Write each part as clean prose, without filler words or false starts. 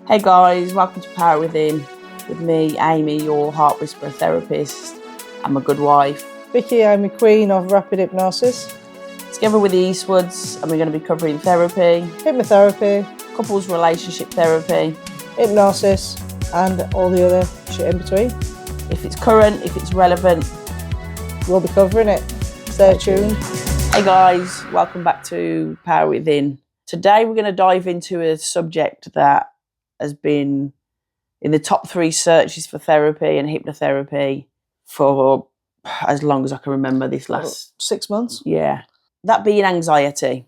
Hey guys, welcome to Power Within with me, Amy, your heart whisperer therapist. I'm a good wife. Vicky, I'm a queen of rapid hypnosis. Together with the Eastwoods, and we're going to be covering therapy, Hypnotherapy, couples relationship therapy, hypnosis, and all the other shit in between. If it's current, if it's relevant, we'll be covering it. Stay tuned. Hey guys, welcome back to Power Within. Today we're going to dive into a subject that has been in the top 3 searches for therapy and hypnotherapy for as long as I can remember this last 6 months. Yeah. That being anxiety.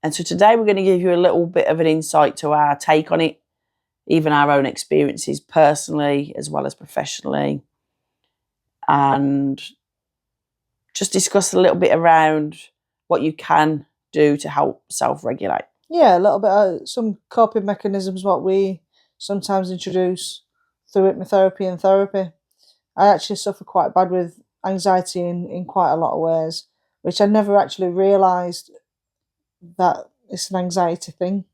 And so today we're going to give you a little bit of an insight to our take on it, even our own experiences personally as well as professionally, and just discuss a little bit around what you can do to help self-regulate. Yeah, a little bit of some coping mechanisms, what we sometimes introduce through hypnotherapy and therapy. I actually suffer quite bad with anxiety in quite a lot of ways, which I never actually realised that it's an anxiety thing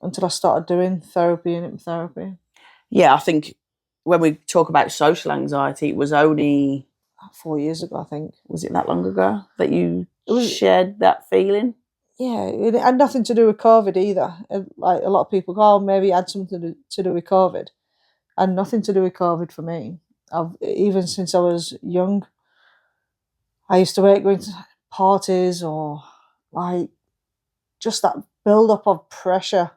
until I started doing therapy and hypnotherapy. Yeah, I think when we talk about social anxiety, it was only 4 years ago, I think. Was it that long ago that you shared that feeling? Yeah, it had nothing to do with COVID either. Like a lot of people go, oh, maybe it had something to do with COVID. And nothing to do with COVID for me. Even since I was young, I used to hate going to parties or like just that build-up of pressure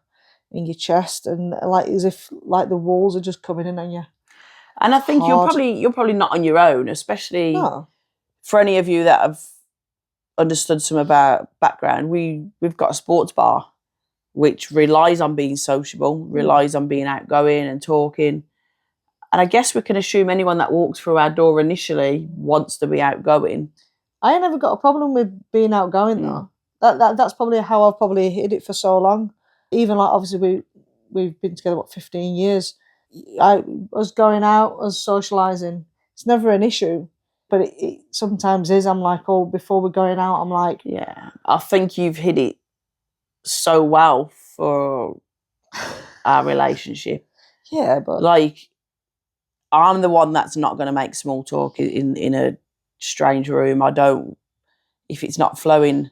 in your chest and like as if like the walls are just coming in on you. And I think you're probably not on your own, especially for any of you that have understood some of our background. We've got a sports bar which relies on being sociable, relies on being outgoing and talking. And I guess we can assume anyone that walks through our door initially wants to be outgoing. I ain't never got a problem with being outgoing though. That's probably how I've probably hid it for so long. Even like obviously we've been together 15 years. Us going out, us socialising, it's never an issue. But it sometimes is. I'm like, oh, before we're going out, I'm like... Yeah, I think you've hid it so well for our relationship. Yeah, but... Like, I'm the one that's not going to make small talk in a strange room. I don't... If it's not flowing,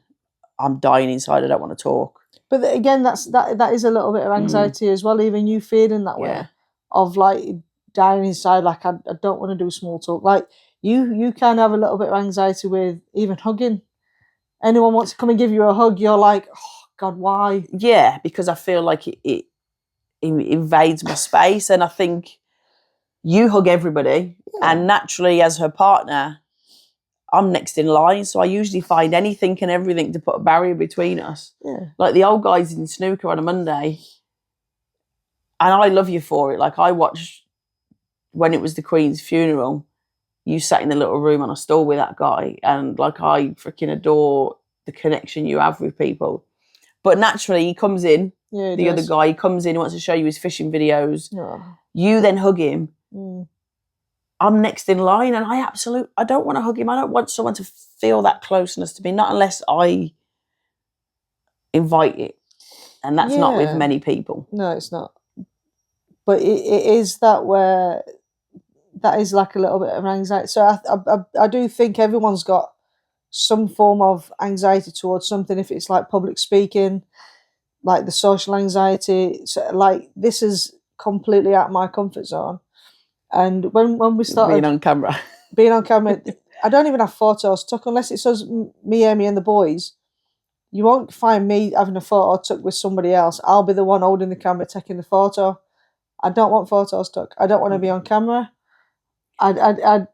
I'm dying inside. I don't want to talk. But again, that is a little bit of anxiety as well, even you feeling that way. Of, like, dying inside, like, I don't want to do small talk. Like... You can have a little bit of anxiety with even hugging. Anyone wants to come and give you a hug, you're like, oh, God, why? Yeah, because I feel like it invades my space. And I think you hug everybody. Yeah. And naturally, as her partner, I'm next in line. So I usually find anything and everything to put a barrier between us. Yeah. Like the old guys in snooker on a Monday. And I love you for it. Like I watched when it was the Queen's funeral. You sat in the little room on a stool with that guy, and like I freaking adore the connection you have with people. But naturally, he comes in, the other guy, he comes in, he wants to show you his fishing videos. Yeah. You then hug him. I'm next in line, and I don't want to hug him. I don't want someone to feel that closeness to me, not unless I invite it. And that's not with many people. No, it's not. But it is that where... That is like a little bit of anxiety. So I do think everyone's got some form of anxiety towards something. If it's like public speaking, like the social anxiety, so like this is completely out of my comfort zone. And when we started being on camera, I don't even have photos took unless it says me, Amy, and the boys. You won't find me having a photo took with somebody else. I'll be the one holding the camera, taking the photo. I don't want photos took. I don't want to be on camera. I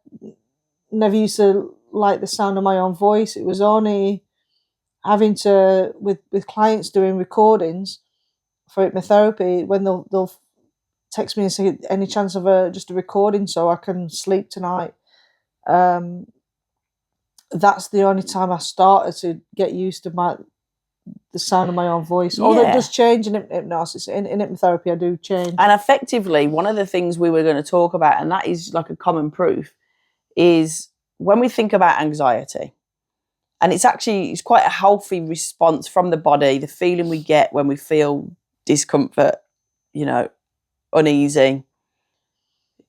never used to like the sound of my own voice. It was only having to, with clients doing recordings for hypnotherapy, when they'll text me and say, any chance of just a recording so I can sleep tonight. That's the only time I started to get used to the sound of my own voice. Yeah. Although it does change in hypnosis. In hypnotherapy, I do change. And effectively, one of the things we were going to talk about, and that is like a common proof, is when we think about anxiety, and it's quite a healthy response from the body, the feeling we get when we feel discomfort uneasy.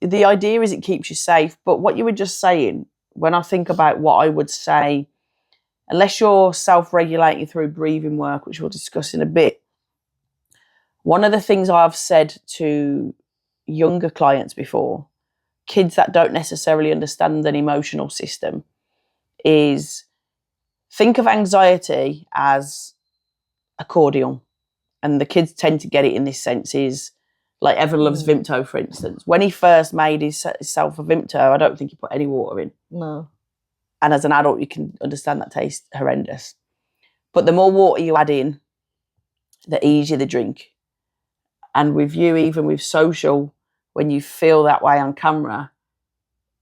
The idea is it keeps you safe. But what you were just saying, when I think about what I would say, unless you're self-regulating through breathing work, which we'll discuss in a bit, one of the things I've said to younger clients before, kids that don't necessarily understand an emotional system, is think of anxiety as accordion. And the kids tend to get it in this sense is, like Evan loves Vimto, for instance. When he first made himself a Vimto, I don't think he put any water in. No. And as an adult, you can understand that tastes horrendous. But the more water you add in, the easier the drink. And with you, even with social, when you feel that way on camera,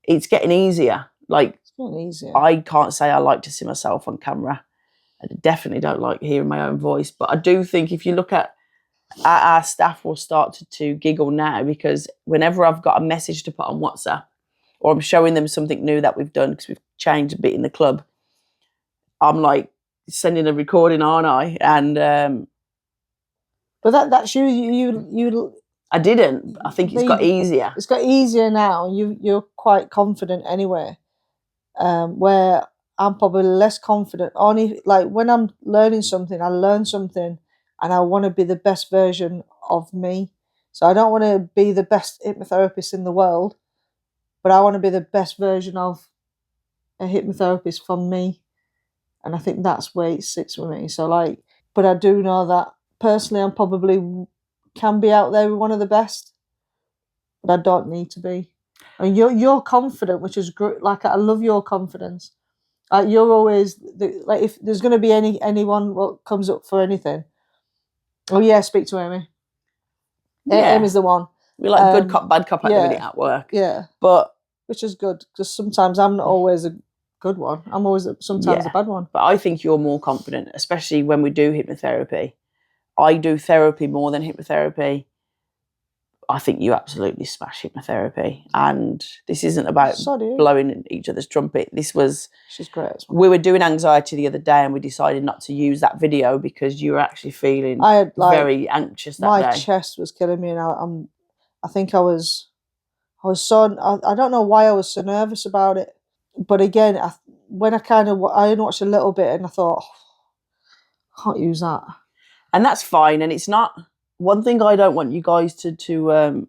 it's getting easier. Like, It's getting easier. I can't say I like to see myself on camera. I definitely don't like hearing my own voice. But I do think if you look at our staff will start to giggle now, because whenever I've got a message to put on WhatsApp or I'm showing them something new that we've done because we've changed a bit in the club, I'm like sending a recording, aren't I? And but that's you. I didn't. I think it's got easier. It's got easier now. You're quite confident anyway. Where I'm probably less confident. Only like when I'm learning something, I learn something, and I want to be the best version of me. So I don't want to be the best hypnotherapist in the world, but I want to be the best version of a hypnotherapist from me. And I think that's where it sits with me. So like, but I do know that personally, I'm probably can be out there with one of the best, but I don't need to be. I mean, you're confident, which is great. Like, I love your confidence. You're always like, if there's going to be anyone what comes up for anything, oh yeah, speak to Amy. Yeah. Amy's the one. We're like good cop, bad cop at the minute at work. Yeah, but which is good, because sometimes I'm not always a good one. I'm always sometimes a bad one. But I think you're more confident, especially when we do hypnotherapy. I do therapy more than hypnotherapy. I think you absolutely smash hypnotherapy. And this isn't about blowing each other's trumpet. She's great. We were doing anxiety the other day and we decided not to use that video because you were actually feeling very anxious that day. My chest was killing me, and I think I was so, I don't know why I was so nervous about it. But again, when I only watched a little bit and I thought, I can't use that. And that's fine. And it's not, one thing I don't want you guys to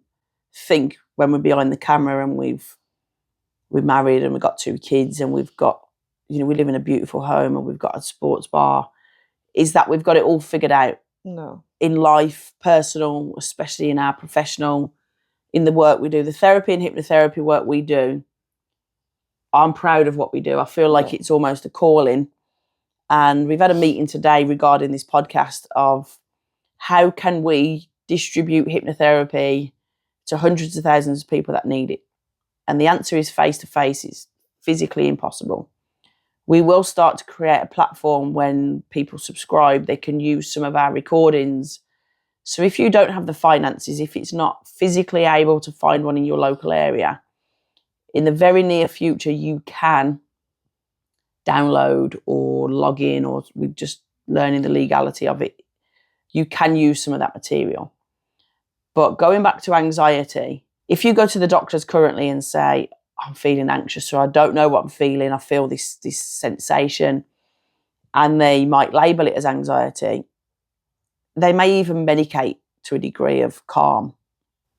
think when we're behind the camera and we're married and we've got 2 kids and we've got, we live in a beautiful home and we've got a sports bar, is that we've got it all figured out. No. In life, personal, especially in our professional, in the work we do, the therapy and hypnotherapy work we do, I'm proud of what we do. I feel like it's almost a calling. And we've had a meeting today regarding this podcast of how can we distribute hypnotherapy to hundreds of thousands of people that need it? And the answer is face-to-face is physically impossible. We will start to create a platform when people subscribe, they can use some of our recordings. So if you don't have the finances, if it's not physically able to find one in your local area, in the very near future, you can download or log in, or we're just learning the legality of it. You can use some of that material. But going back to anxiety, if you go to the doctors currently and say, I'm feeling anxious, or I don't know what I'm feeling, I feel this sensation, and they might label it as anxiety, they may even medicate to a degree of calm.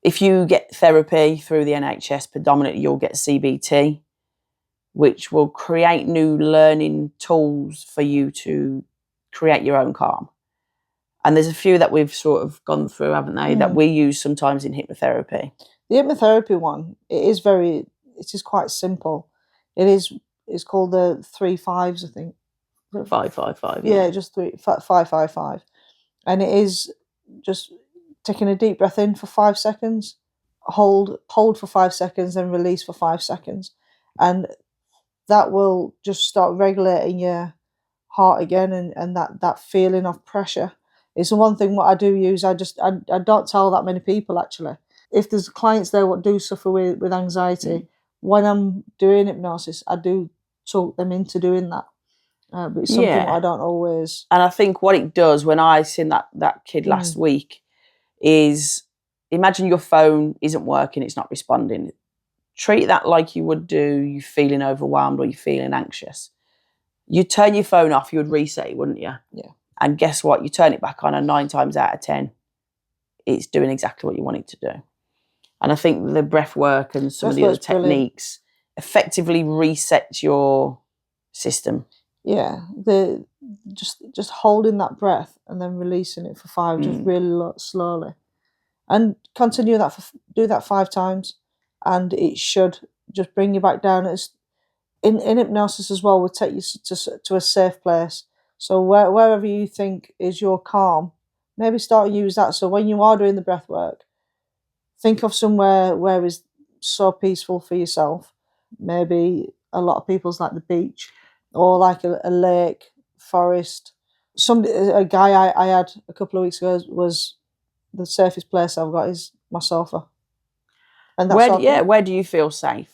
If you get therapy through the NHS, predominantly you'll get CBT, which will create new learning tools for you to create your own calm. And there's a few that we've sort of gone through, haven't they, that we use sometimes in hypnotherapy. The hypnotherapy one, it is quite simple. It's called the 3 5s, I think. 555. Yeah, just 555. And it is just taking a deep breath in for 5 seconds, hold for 5 seconds, and release for 5 seconds. And that will just start regulating your heart again, and that feeling of pressure. It's the one thing what I do use. I don't tell that many people, actually. If there's clients there what do suffer with anxiety, when I'm doing hypnosis, I do talk them into doing that. But it's something I don't always. And I think what it does, when I seen that kid last week, is imagine your phone isn't working, it's not responding. Treat that like you would do you feeling overwhelmed or you feeling anxious. You'd turn your phone off, you would reset it, wouldn't you? Yeah. And guess what? You turn it back on and 9 times out of 10, it's doing exactly what you want it to do. And I think the breath work and some of the other techniques effectively resets your system. Yeah, just holding that breath and then releasing it for 5, just really slowly, and continue that. Do that 5 times, and it should just bring you back down. It's in hypnosis as well. Will take you to a safe place. So wherever you think is your calm, maybe start to use that. So when you are doing the breath work, think of somewhere where is so peaceful for yourself. Maybe a lot of people's like the beach, or like a lake, forest. A guy I had a couple of weeks ago was the safest place I've got is my sofa. And that's where do you feel safe?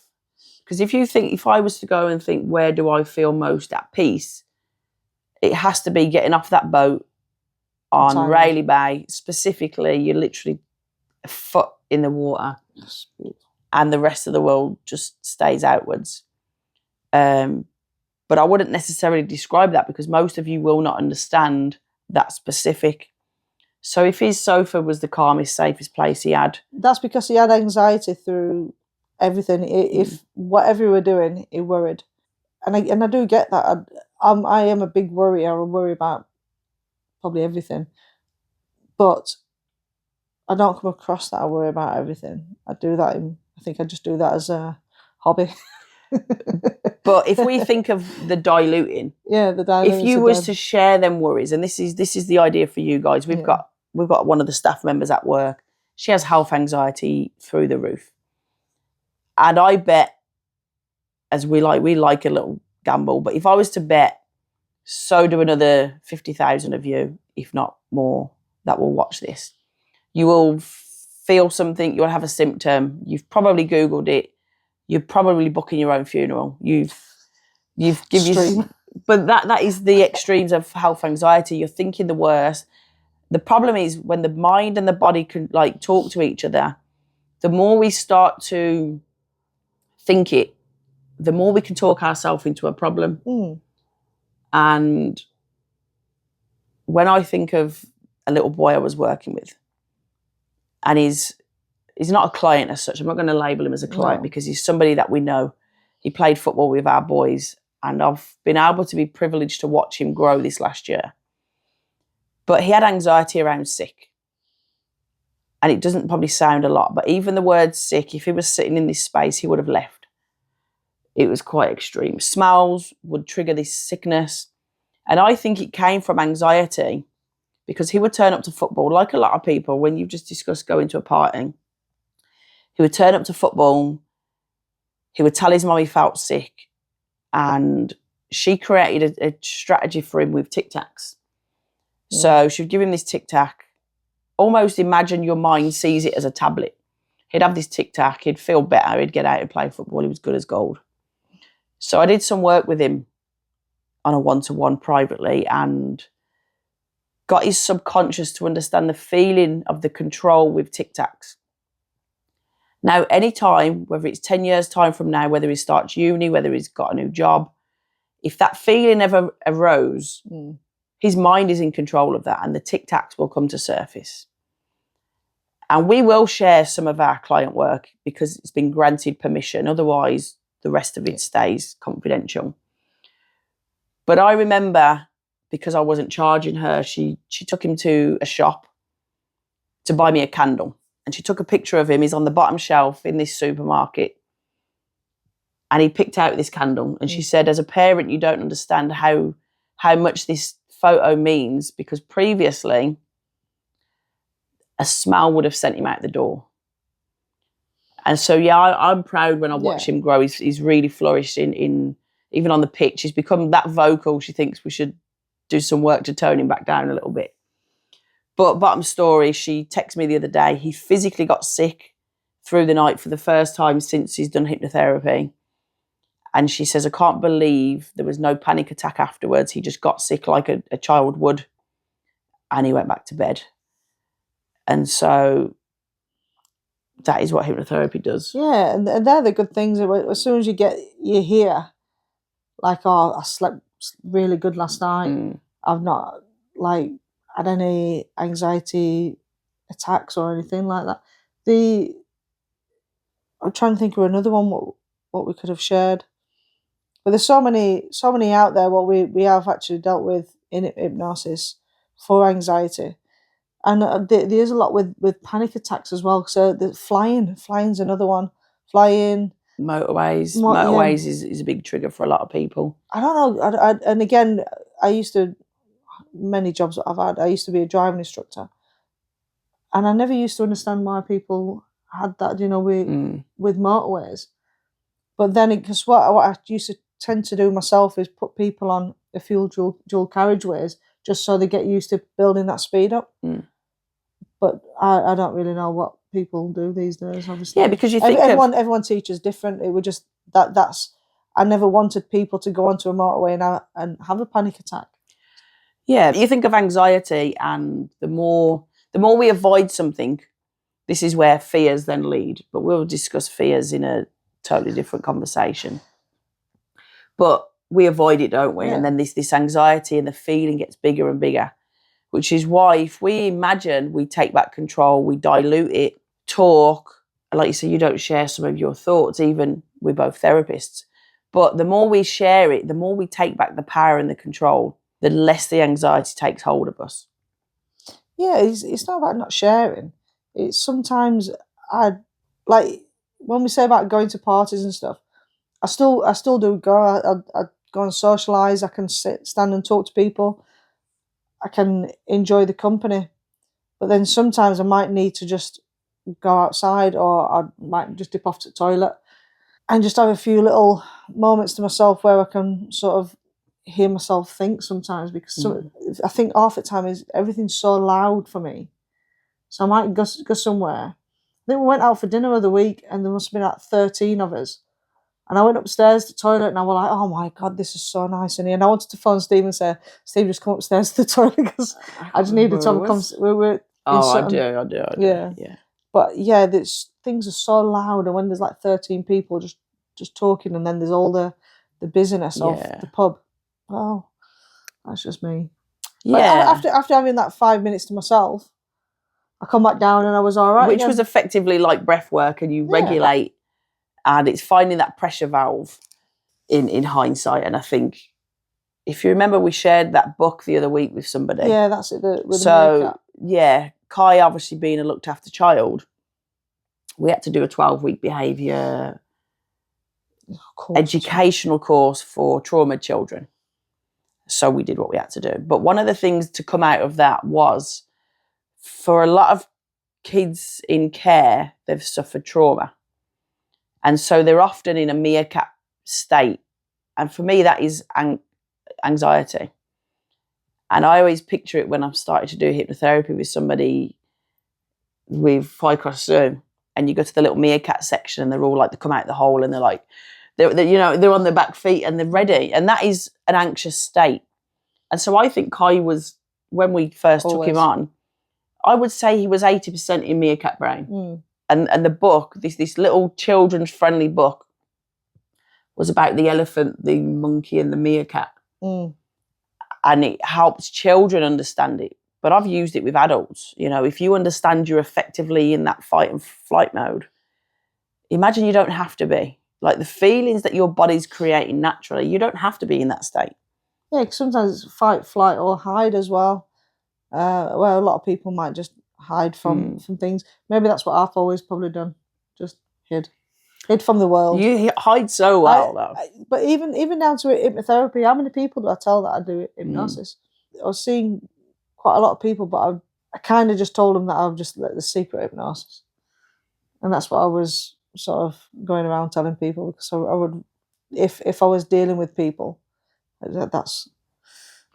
Because if I was to go and think, where do I feel most at peace? It has to be getting off that boat on Rayleigh Bay. Specifically, you're literally a foot in the water, and the rest of the world just stays outwards. But I wouldn't necessarily describe that because most of you will not understand that specific. So if his sofa was the calmest, safest place he had, that's because he had anxiety through everything. If whatever we were doing, he worried, and I do get that. I am a big worrier. I worry about probably everything, but I don't come across that I worry about everything. I do that. I think I just do that as a hobby. But if we think of the diluting, if you was to share them worries, and this is the idea for you guys, we've got one of the staff members at work. She has health anxiety through the roof, and I bet, as we like a little gamble, but if I was to bet, so do another 50,000 of you, if not more, that will watch this. You will feel something. You'll have a symptom. You've probably Googled it. You're probably booking your own funeral. You've given, but that is the extremes of health anxiety. You're thinking the worst. The problem is when the mind and the body can like talk to each other. The more we start to think it, the more we can talk ourselves into a problem. And when I think of a little boy I was working with, and he's not a client as such. I'm not going to label him as a client because he's somebody that we know. He played football with our boys, and I've been able to be privileged to watch him grow this last year. But he had anxiety around sick. And it doesn't probably sound a lot, but even the word sick, if he was sitting in this space, he would have left. It was quite extreme. Smells would trigger this sickness. And I think it came from anxiety because he would turn up to football, like a lot of people, when you've just discussed going to a party. He would turn up to football. He would tell his mum he felt sick. And she created a strategy for him with Tic Tacs. So she would give him this Tic Tac. Almost imagine your mind sees it as a tablet. He'd have this Tic Tac. He'd feel better. He'd get out and play football. He was good as gold. So I did some work with him on a one-to-one privately and got his subconscious to understand the feeling of the control with Tic Tacs. Now, any time, whether it's 10 years' time from now, whether he starts uni, whether he's got a new job, if that feeling ever arose, his mind is in control of that and the Tic Tacs will come to surface. And we will share some of our client work because it's been granted permission. Otherwise, the rest of it stays confidential. But I remember, because I wasn't charging her, she took him to a shop to buy me a candle. And she took a picture of him. He's on the bottom shelf in this supermarket. And he picked out this candle. And she said, as a parent, you don't understand how much this photo means, because previously a smell would have sent him out the door. And so, I'm proud when I watch him grow. He's really flourished in even on the pitch. He's become that vocal. She thinks we should do some work to tone him back down a little bit. But bottom story, she texted me the other day. He physically got sick through the night for the first time since he's done hypnotherapy. And she says, I can't believe there was no panic attack afterwards. He just got sick like a child would. And he went back to bed. And so That is what hypnotherapy does. Yeah, and they're the good things. As soon as you hear, like, oh, I slept really good last night. I've not like had any anxiety attacks or anything like that. I'm trying to think of another one what we could have shared. But there's so many out there what we have actually dealt with in hypnosis for anxiety. And there's a lot with panic attacks as well. So the flying's another one. Flying. Motorways is a big trigger for a lot of people. I don't know. And again, many jobs that I've had, I used to be a driving instructor. And I never used to understand why people had that, with motorways. But then, because what I used to tend to do myself is put people on a fuel dual carriageways just so they get used to building that speed up. But I don't really know what people do these days, obviously. Yeah, because you think everyone teaches different. It would just that's I never wanted people to go onto a motorway and have a panic attack. Yeah, you think of anxiety, and the more we avoid something, this is where fears then lead. But we'll discuss fears in a totally different conversation. But we avoid it, don't we? Yeah. And then this anxiety and the feeling gets bigger and bigger, which is why if we imagine we take back control, we dilute it, talk, like you say, you don't share some of your thoughts, even we're both therapists. But the more we share it, the more we take back the power and the control, the less the anxiety takes hold of us. Yeah, it's not about not sharing. It's sometimes like when we say about going to parties and stuff, I still do go. I go and socialise. I can stand and talk to people. I can enjoy the company. But then sometimes I might need to just go outside, or I might just dip off to the toilet and just have a few little moments to myself where I can sort of hear myself think sometimes, because I think half the time everything's so loud for me. So I might go somewhere. I think we went out for dinner the other week, and there must have been like 13 of us. And I went upstairs to the toilet, and I was like, oh my God, this is so nice in here. And I wanted to phone Steve and say, Steve, just come upstairs to the toilet, because I just needed to have a conversation. I do. Yeah. But yeah, things are so loud, and when there's like 13 people just talking, and then there's all the busyness of the pub. Oh, that's just me. Yeah. But after having that 5 minutes to myself, I come back down and I was all right. Which was effectively like breath work, and you regulate, and it's finding that pressure valve in hindsight. And I think, if you remember, we shared that book the other week with somebody. Yeah, that's it. The yeah, Kai obviously being a looked after child, we had to do a 12-week behaviour educational course for trauma children. So we did what we had to do. But one of the things to come out of that was, for a lot of kids in care, they've suffered trauma. And so they're often in a meerkat state. And for me, that is anxiety. And I always picture it when I'm starting to do hypnotherapy with somebody with Ficross Zoom, and you go to the little meerkat section, and they're all like, they come out the hole, and they're like, they're on their back feet and they're ready. And that is an anxious state. And so I think Kai was, when we first took him on, I would say he was 80% in meerkat brain. And the book, this little children's friendly book, was about the elephant, the monkey, and the meerkat. And it helps children understand it. But I've used it with adults. If you understand you're effectively in that fight and flight mode, imagine you don't have to be. Like, the feelings that your body's creating naturally, you don't have to be in that state. Yeah, because sometimes it's fight, flight, or hide as well. Where a lot of people might just hide from things. Maybe that's what I've always probably done. Just hid from the world. You hide so well, though. But even down to hypnotherapy, how many people do I tell that I do hypnosis? I was seeing quite a lot of people, but I kind of just told them that I've just let the secret hypnosis. And that's what I was sort of going around telling people, because I would, if I was dealing with people, that's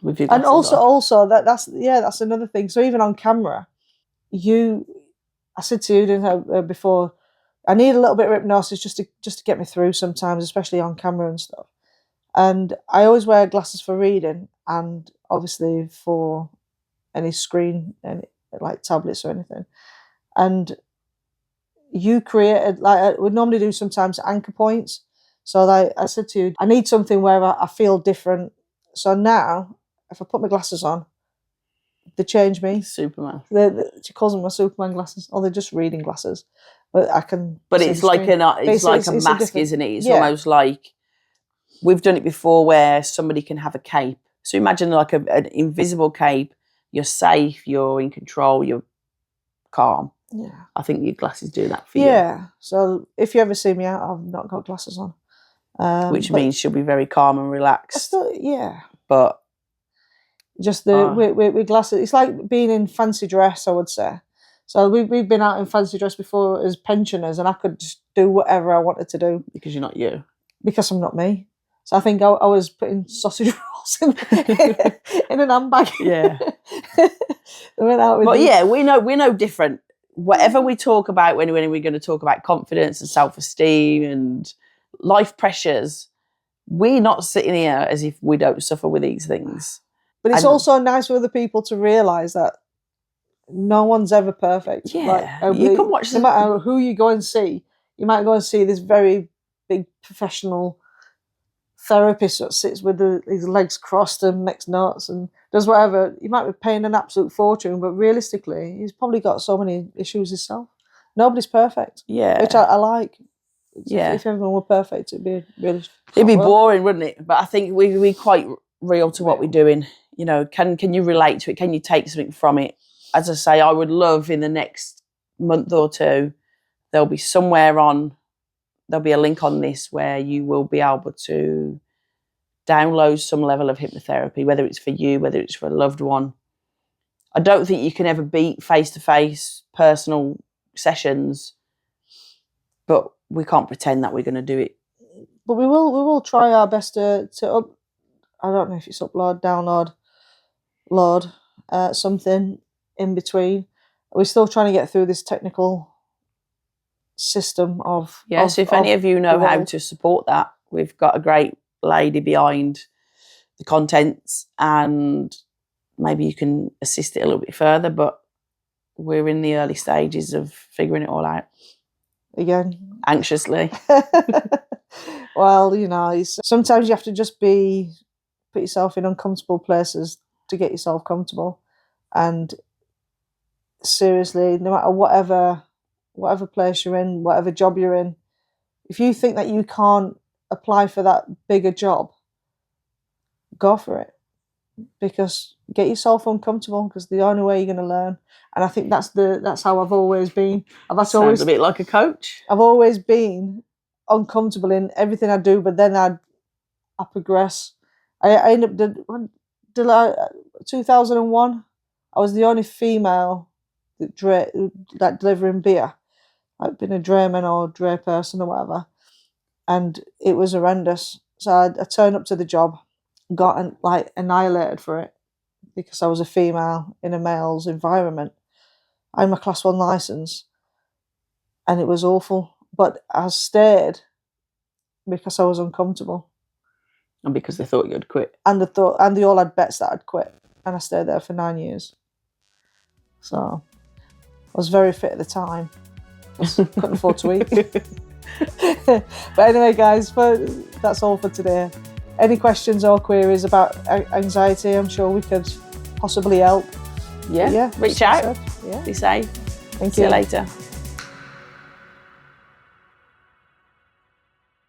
with you. And also that's another thing. So even on camera, I said to you before, I need a little bit of hypnosis just to get me through sometimes, especially on camera and stuff. And I always wear glasses for reading, and obviously for any screen, like tablets or anything. And you created, like we normally do sometimes anchor points. So like I said to you, I need something where I feel different. So now, if I put my glasses on, they change me. Superman. She calls them my Superman glasses, or they're just reading glasses. But I can. But it's like a mask, isn't it? It's almost like we've done it before, where somebody can have a cape. So imagine like an invisible cape. You're safe. You're in control. You're calm. Yeah. I think your glasses do that for you. Yeah. So if you ever see me out, I've not got glasses on. Which means she'll be very calm and relaxed. Yeah. But just with glasses, it's like being in fancy dress, I would say. So we've been out in fancy dress before as pensioners, and I could just do whatever I wanted to do. Because you're not you. Because I'm not me. So I think I was putting sausage rolls in an handbag. Yeah. But yeah, we're no different. Whatever we talk about when we're going to talk about confidence and self-esteem and life pressures, we're not sitting here as if we don't suffer with these things. But it's also nice for other people to realise that no one's ever perfect. Yeah, like, you can watch. No matter who you go and see, you might go and see this very big professional therapist that sits with his legs crossed and makes notes and does whatever. You might be paying an absolute fortune, but realistically, he's probably got so many issues himself. Nobody's perfect. Yeah, which I like. Yeah, if everyone were perfect, it'd be really. It'd be boring, wouldn't it? But I think we're quite real to what we're doing. You know, can you relate to it? Can you take something from it? As I say, I would love in the next month or two, there'll be a link on this where you will be able to download some level of hypnotherapy, whether it's for you, whether it's for a loved one. I don't think you can ever beat face-to-face personal sessions, but we can't pretend that we're going to do it. But we will try our best to I don't know if it's upload, download, load, something in between. We're still trying to get through this technical system of... Yes, if any of you know how to support that, we've got a great lady behind the contents and maybe you can assist it a little bit further, but we're in the early stages of figuring it all out. Again. Anxiously. Well, you know, sometimes you have to just put yourself in uncomfortable places to get yourself comfortable. And seriously, no matter whatever place you're in, whatever job you're in, if you think that you can't apply for that bigger job, go for it. Because get yourself uncomfortable, because the only way you're going to learn. And I think that's how I've always been. Sounds a bit like a coach. I've always been uncomfortable in everything I do, but then I progress. I ended up 2001. I was the only female that delivering beer. I'd been a drayman or dray person or whatever, and it was horrendous. So I turned up to the job, got annihilated for it because I was a female in a male's environment. I had my Class 1 licence, and it was awful. But I stayed because I was uncomfortable. And because they thought you'd quit. And they all had bets that I'd quit. And I stayed there for 9 years. So I was very fit at the time. Couldn't afford to eat. But anyway, guys, that's all for today. Any questions or queries about anxiety, I'm sure we could possibly help. Yeah. Reach out. Be safe. Thank you. See you later.